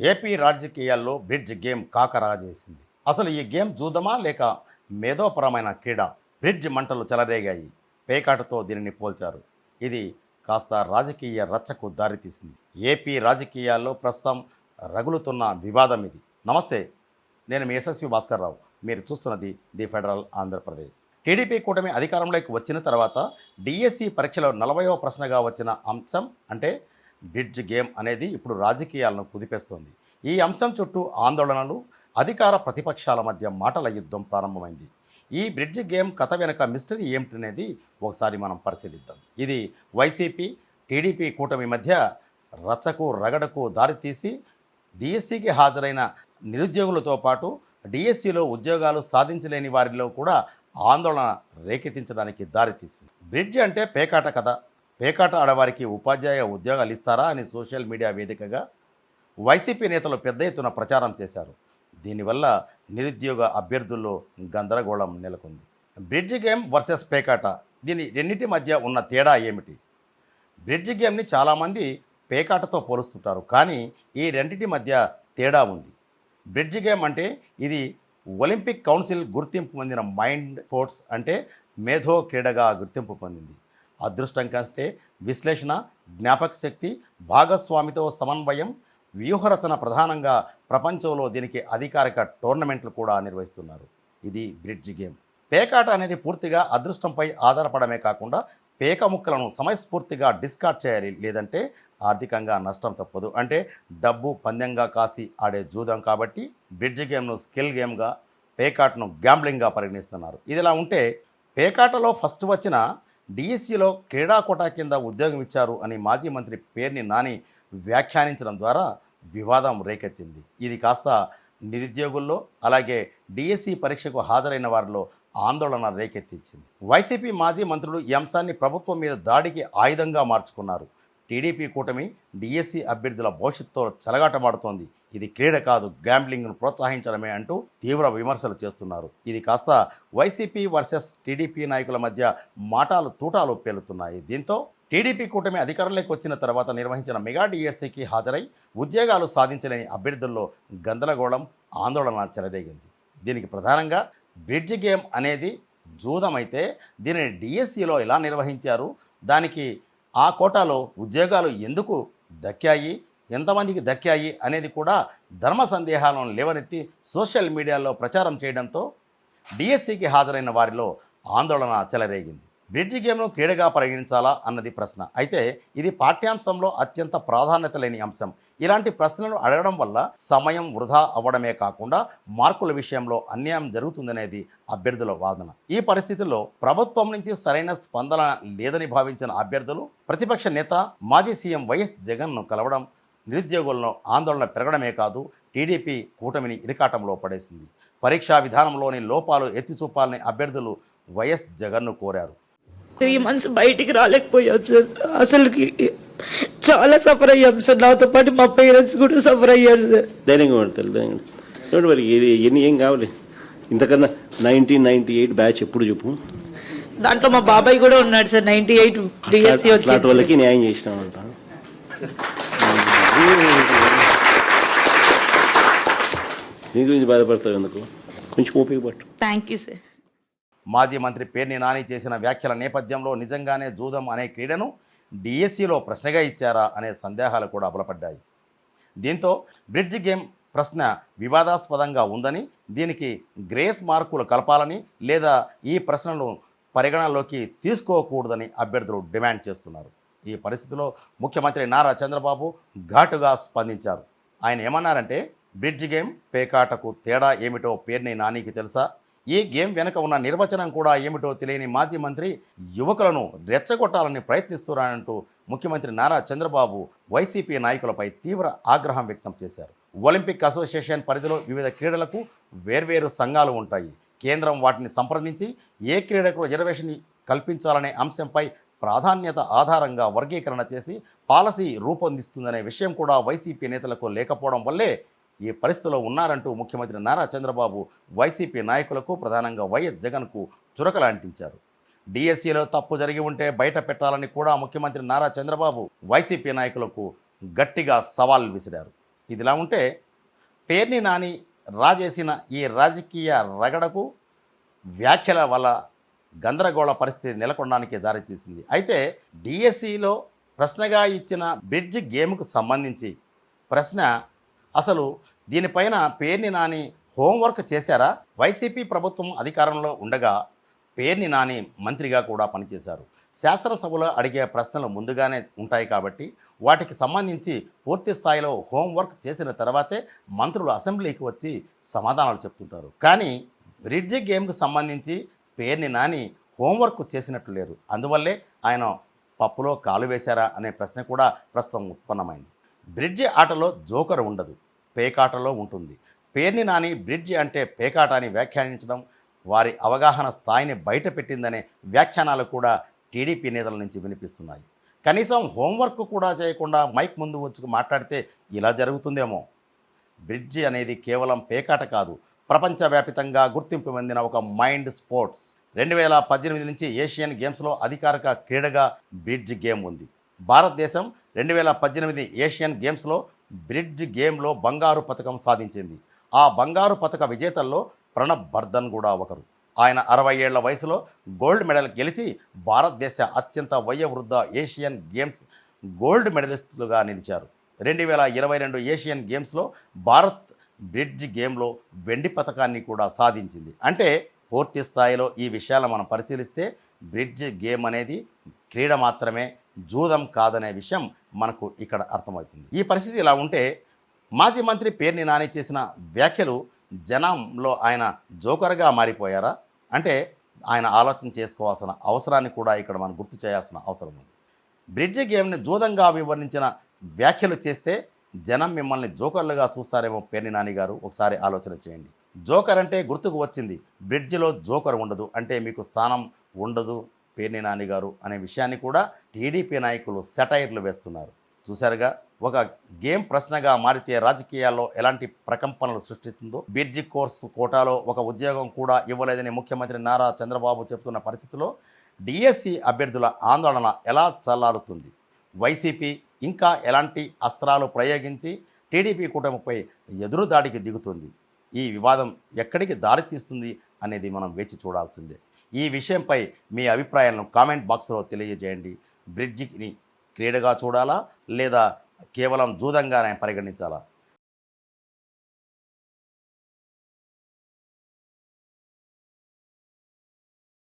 AP రాజకీయాల్లో bridge game కాకరాజేసింది. అసలు ఈ గేమ్ జూదమా లేక మేధోపరమైన క్రీడ? బ్రిడ్జ్ మంటలు చెలరేగాయి. పేకాటతో దీనిని పోల్చారు. ఇది కాస్త రాజకీయ రచ్చకు దారితీసింది. ఏపీ రాజకీయాల్లో ప్రస్తుతం రగులుతున్న వివాదం ఇది. నమస్తే, నేను మీ యశస్వి భాస్కర్రావు. మీరు చూస్తున్నది ది ఫెడరల్ ఆంధ్రప్రదేశ్. టీడీపీ కూటమి అధికారంలోకి వచ్చిన తర్వాత డిఎస్సి పరీక్షలో 40వ ప్రశ్నగా వచ్చిన అంశం అంటే బ్రిడ్జ్ గేమ్ అనేది ఇప్పుడు రాజకీయాలను కుదిపేస్తోంది. ఈ అంశం చుట్టూ ఆందోళనలు, అధికార ప్రతిపక్షాల మధ్య మాటల యుద్ధం ప్రారంభమైంది. ఈ బ్రిడ్జ్ గేమ్ కథ వెనుక మిస్టరీ ఏమిటనేది ఒకసారి మనం పరిశీలిద్దాం. ఇది వైసీపీ టీడీపీ కూటమి మధ్య రచ్చకు రగడకు దారితీసి డిఎస్సికి హాజరైన నిరుద్యోగులతో పాటు డిఎస్సిలో ఉద్యోగాలు సాధించలేని వారిలో కూడా ఆందోళన రేకెత్తించడానికి దారితీసింది. బ్రిడ్జ్ అంటే పేకాట కదా, పేకాట ఆడవారికి ఉపాధ్యాయ ఉద్యోగాలు ఇస్తారా అని సోషల్ మీడియా వేదికగా వైసీపీ నేతలు పెద్ద ఎత్తున ప్రచారం చేశారు. దీనివల్ల నిరుద్యోగ అభ్యర్థుల్లో గందరగోళం నెలకొంది. బ్రిడ్జ్ గేమ్ వర్సెస్ పేకాట, దీని రెండింటి మధ్య ఉన్న తేడా ఏమిటి? బ్రిడ్జ్ గేమ్ని చాలామంది పేకాటతో పోలుస్తుంటారు, కానీ ఈ రెండింటి మధ్య తేడా ఉంది. బ్రిడ్జ్ గేమ్ అంటే ఇది ఒలింపిక్ కౌన్సిల్ గుర్తింపు పొందిన మైండ్ స్పోర్ట్స్, అంటే మేధో క్రీడగా గుర్తింపు పొందింది. అదృష్టం కంటే విశ్లేషణ, జ్ఞాపక శక్తి, భాగస్వామితో సమన్వయం, వ్యూహరచన ప్రధానంగా ప్రపంచంలో దీనికి అధికారిక టోర్నమెంట్లు కూడా నిర్వహిస్తున్నారు. ఇది బ్రిడ్జ్ గేమ్. పేకాట అనేది పూర్తిగా అదృష్టంపై ఆధారపడమే కాకుండా పేక ముక్కలను సమయస్ఫూర్తిగా డిస్కార్డ్ చేయాలి, లేదంటే ఆర్థికంగా నష్టం తప్పదు. అంటే డబ్బు పందెంగా కాసి ఆడే జూదం కాబట్టి బ్రిడ్జ్ గేమ్ను స్కిల్ గేమ్గా, పేకాటను గ్యాంబ్లింగ్గా పరిగణిస్తున్నారు. ఇదిలా ఉంటే పేకాటలో ఫస్ట్ వచ్చిన డిఎస్సిలో క్రీడా కోటా కింద ఉద్యోగం ఇచ్చారు అని మాజీ మంత్రి పేర్ని నాని వ్యాఖ్యానించడం ద్వారా వివాదం రేకెత్తింది. ఇది కాస్త నిరుద్యోగుల్లో, అలాగే డిఎస్సి పరీక్షకు హాజరైన వారిలో ఆందోళన రేకెత్తించింది. వైసీపీ మాజీ మంత్రులు ఈ అంశాన్ని ప్రభుత్వం మీద దాడికి ఆయుధంగా మార్చుకున్నారు. టీడీపీ కూటమి డిఎస్సి అభ్యర్థుల భవిష్యత్తుతో చెలగాటమాడుతోంది, ఇది క్రీడ కాదు, గ్యాంబ్లింగ్ను ప్రోత్సహించడమే అంటూ తీవ్ర విమర్శలు చేస్తున్నారు. ఇది కాస్త వైసీపీ వర్సెస్ టీడీపీ నాయకుల మధ్య మాటాలు తూటాలు పేలుతున్నాయి. దీంతో టీడీపీ కూటమి అధికారంలోకి వచ్చిన తర్వాత నిర్వహించిన మెగా డిఎస్సికి హాజరై ఉద్యోగాలు సాధించలేని అభ్యర్థుల్లో గందరగోళం, ఆందోళన చెలరేగింది. దీనికి ప్రధానంగా బ్రిడ్జ్ గేమ్ అనేది జూదమైతే దీనిని డిఎస్సిలో ఎలా నిర్వహించారు, దానికి ఆ కోటాలో ఉద్యోగాలు ఎందుకు దక్కాయి, ఎంతమందికి దక్కాయి అనేది కూడా ధర్మ సందేహాలను లేవనెత్తి సోషల్ మీడియాలో ప్రచారం చేయడంతో డిఎస్సికి హాజరైన వారిలో ఆందోళన చెలరేగింది. బ్రిడ్జ్ గేమ్ను క్రీడగా పరిగణించాలా అన్నది ప్రశ్న. అయితే ఇది పాఠ్యాంశంలో అత్యంత ప్రాధాన్యత లేని అంశం. ఇలాంటి ప్రశ్నలు అడగడం వల్ల సమయం వృధా అవ్వడమే కాకుండా మార్కుల విషయంలో అన్యాయం జరుగుతుందనేది అభ్యర్థుల వాదన. ఈ పరిస్థితుల్లో ప్రభుత్వం నుంచి సరైన స్పందన లేదని భావించిన అభ్యర్థులు ప్రతిపక్ష నేత మాజీ సీఎం వైఎస్ జగన్ను కలవడం నిరుద్యోగులను ఆందోళన పెరగడమే కాదు, టీడీపీ కూటమిని ఇరకాటంలో పడేసింది. పరీక్షా విధానంలోని లోపాలు ఎత్తి చూపాలని అభ్యర్థులు వైఎస్ జగన్ను కోరారు. 3 months బయటికి రాలేకపోయాం సార్. అసలుకి చాలా సఫర్ అయ్యాం సార్. నాతో పాటు మా పేరెంట్స్ కూడా సఫర్ అయ్యారు సార్. ధైర్యంగా పడతారు, ధైర్యంగా మరి ఎన్ని ఏం కావాలి ఇంతకన్నా. 1998 బ్యాచ్ ఎప్పుడు చెప్పు, దాంట్లో మా బాబాయ్ కూడా ఉన్నాడు సార్. 98 డిఎస్సి అట్లాంటి వాళ్ళకి న్యాయం చేసినామంట. దీని గురించి బాధపడతావు ఎందుకు, కొంచెం ఓపిక పట్టు. Thank you sir. మాజీ మంత్రి పేర్ని నాని చేసిన వ్యాఖ్యల నేపథ్యంలో నిజంగానే జూదం అనే క్రీడను డిఎస్సిలో ప్రశ్నగా ఇచ్చారా అనే సందేహాలు కూడా బలపడ్డాయి. దీంతో బ్రిడ్జ్ గేమ్ ప్రశ్న వివాదాస్పదంగా ఉందని, దీనికి గ్రేస్ మార్కులు కలపాలని లేదా ఈ ప్రశ్నను పరిగణనలోకి తీసుకోకూడదని అభ్యర్థులు డిమాండ్ చేస్తున్నారు. ఈ పరిస్థితిలో ముఖ్యమంత్రి నారా చంద్రబాబు ఘాటుగా స్పందించారు. ఆయన ఏమన్నారంటే, బ్రిడ్జ్ గేమ్ పేకాటకు తేడా ఏమిటో పేర్ని నానికి తెలుసా? ఈ గేమ్ వెనుక ఉన్న నిర్వచనం కూడా ఏమిటో తెలియని మాజీ మంత్రి యువకులను రెచ్చగొట్టాలని ప్రయత్నిస్తున్నారంటూ ముఖ్యమంత్రి నారా చంద్రబాబు వైసీపీ నాయకులపై తీవ్ర ఆగ్రహం వ్యక్తం చేశారు. ఒలింపిక్ అసోసియేషన్ పరిధిలో వివిధ క్రీడలకు వేర్వేరు సంఘాలు ఉంటాయి. కేంద్రం వాటిని సంప్రదించి ఏ క్రీడకు రిజర్వేషన్ కల్పించాలనే అంశంపై ప్రాధాన్యత ఆధారంగా వర్గీకరణ చేసి పాలసీ రూపొందిస్తుందనే విషయం కూడా వైసీపీ నేతలకు లేకపోవడం వల్లే ఈ పరిస్థితిలో ఉన్నారంటూ ముఖ్యమంత్రి నారా చంద్రబాబు వైసీపీ నాయకులకు, ప్రధానంగా వైఎస్ జగన్కు చురకలు అంటించారు. డిఎస్సిలో తప్పు జరిగి ఉంటే బయట పెట్టాలని కూడా ముఖ్యమంత్రి నారా చంద్రబాబు వైసీపీ నాయకులకు గట్టిగా సవాల్ విసిరారు. ఇదిలా ఉంటే పేర్ని నాని రాజేసిన ఈ రాజకీయ రగడకు వ్యాఖ్యల వల్ల గందరగోళ పరిస్థితి నెలకొనడానికి దారితీసింది. అయితే డిఎస్సిలో ప్రశ్నగా ఇచ్చిన బ్రిడ్జ్ గేమ్కు సంబంధించి ప్రశ్న, అసలు దీనిపైన పేర్ని నాని హోంవర్క్ చేశారా? వైసీపీ ప్రభుత్వం అధికారంలో ఉండగా పేర్ని నాని మంత్రిగా కూడా పనిచేశారు. శాసనసభలో అడిగే ప్రశ్నలు ముందుగానే ఉంటాయి కాబట్టి వాటికి సంబంధించి పూర్తి స్థాయిలో హోంవర్క్ చేసిన తర్వాతే మంత్రులు అసెంబ్లీకి వచ్చి సమాధానాలు చెప్తుంటారు. కానీ బ్రిడ్జ్ గేమ్కు సంబంధించి పేర్ని నాని హోంవర్క్ చేసినట్లు లేరు. అందువల్లే ఆయన పప్పులో కాలు వేశారా అనే ప్రశ్న కూడా ప్రస్తుతం ఉత్పన్నమైంది. బ్రిడ్జి ఆటలో జోకర్ ఉండదు, పేకాటలో ఉంటుంది. పేర్ని నాని బ్రిడ్జి అంటే పేకాట అని వ్యాఖ్యానించడం వారి అవగాహన స్థాయిని బయటపెట్టిందనే వ్యాఖ్యానాలు కూడా టీడీపీ నేతల నుంచి వినిపిస్తున్నాయి. కనీసం హోంవర్క్ కూడా చేయకుండా మైక్ ముందు వచ్చి మాట్లాడితే ఇలా జరుగుతుందేమో. బ్రిడ్జి అనేది కేవలం పేకాట కాదు, ప్రపంచవ్యాప్తంగా గుర్తింపు పొందిన ఒక మైండ్ స్పోర్ట్స్. 2018 నుంచి ఏషియన్ గేమ్స్లో అధికారిక క్రీడగా బ్రిడ్జ్ గేమ్ ఉంది. భారతదేశం 2018 ఏషియన్ గేమ్స్లో బ్రిడ్జ్ గేమ్లో బంగారు పథకం సాధించింది. ఆ బంగారు పథక విజేతల్లో ప్రణబ్ బర్ధన్ కూడా ఒకరు. ఆయన 60 ఏళ్ల వయసులో గోల్డ్ మెడల్ గెలిచి భారతదేశ అత్యంత వయోవృద్ధ ఏషియన్ గేమ్స్ గోల్డ్ మెడలిస్టులుగా నిలిచారు. 2022 ఏషియన్ గేమ్స్లో భారత్ బ్రిడ్జ్ గేమ్లో వెండి పథకాన్ని కూడా సాధించింది. అంటే పూర్తి స్థాయిలో ఈ విషయాలను మనం పరిశీలిస్తే బ్రిడ్జ్ గేమ్ అనేది క్రీడ మాత్రమే, జూదం కాదనే విషయం మనకు ఇక్కడ అర్థమవుతుంది. ఈ పరిస్థితి ఇలా ఉంటే మాజీ మంత్రి పేర్ని నాని చేసిన వ్యాఖ్యలు జనంలో ఆయన జోకర్గా మారిపోయారా అంటే ఆయన ఆలోచన చేసుకోవాల్సిన అవసరాన్ని కూడా ఇక్కడ మనం గుర్తు చేయాల్సిన అవసరం ఉంది. బ్రిడ్జ్ గేమ్ని జూదంగా వివరించిన వ్యాఖ్యలు చేస్తే జనం మిమ్మల్ని జోకర్లుగా చూస్తారేమో పేర్ని నాని గారు, ఒకసారి ఆలోచన చేయండి. జోకర్ అంటే గుర్తుకు వచ్చింది, బ్రిడ్జిలో జోకర్ ఉండదు అంటే మీకు స్థానం ఉండదు పేర్ని నాని గారు అనే విషయాన్ని కూడా టీడీపీ నాయకులు సెటైర్లు వేస్తున్నారు. చూశారుగా, ఒక గేమ్ ప్రశ్నగా మారితే రాజకీయాల్లో ఎలాంటి ప్రకంపనలు సృష్టిస్తుందో. బ్రిడ్జి కోర్సు కోటాలో ఒక ఉద్యోగం కూడా ఇవ్వలేదని ముఖ్యమంత్రి నారా చంద్రబాబు చెబుతున్న పరిస్థితిలో డిఎస్సి అభ్యర్థుల ఆందోళన ఎలా చల్లారుతుంది? వైసీపీ ఇంకా ఎలాంటి అస్త్రాలు ప్రయోగించి టీడీపీ కూటమిపై ఎదురుదాడికి దిగుతుంది? ఈ వివాదం ఎక్కడికి దారితీస్తుంది అనేది మనం వేచి చూడాల్సిందే. ఈ విషయంపై మీ అభిప్రాయాలను కామెంట్ బాక్స్లో తెలియజేయండి. బ్రిడ్జిని క్రీడగా చూడాలా లేదా కేవలం జూదంగానే పరిగణించాలా?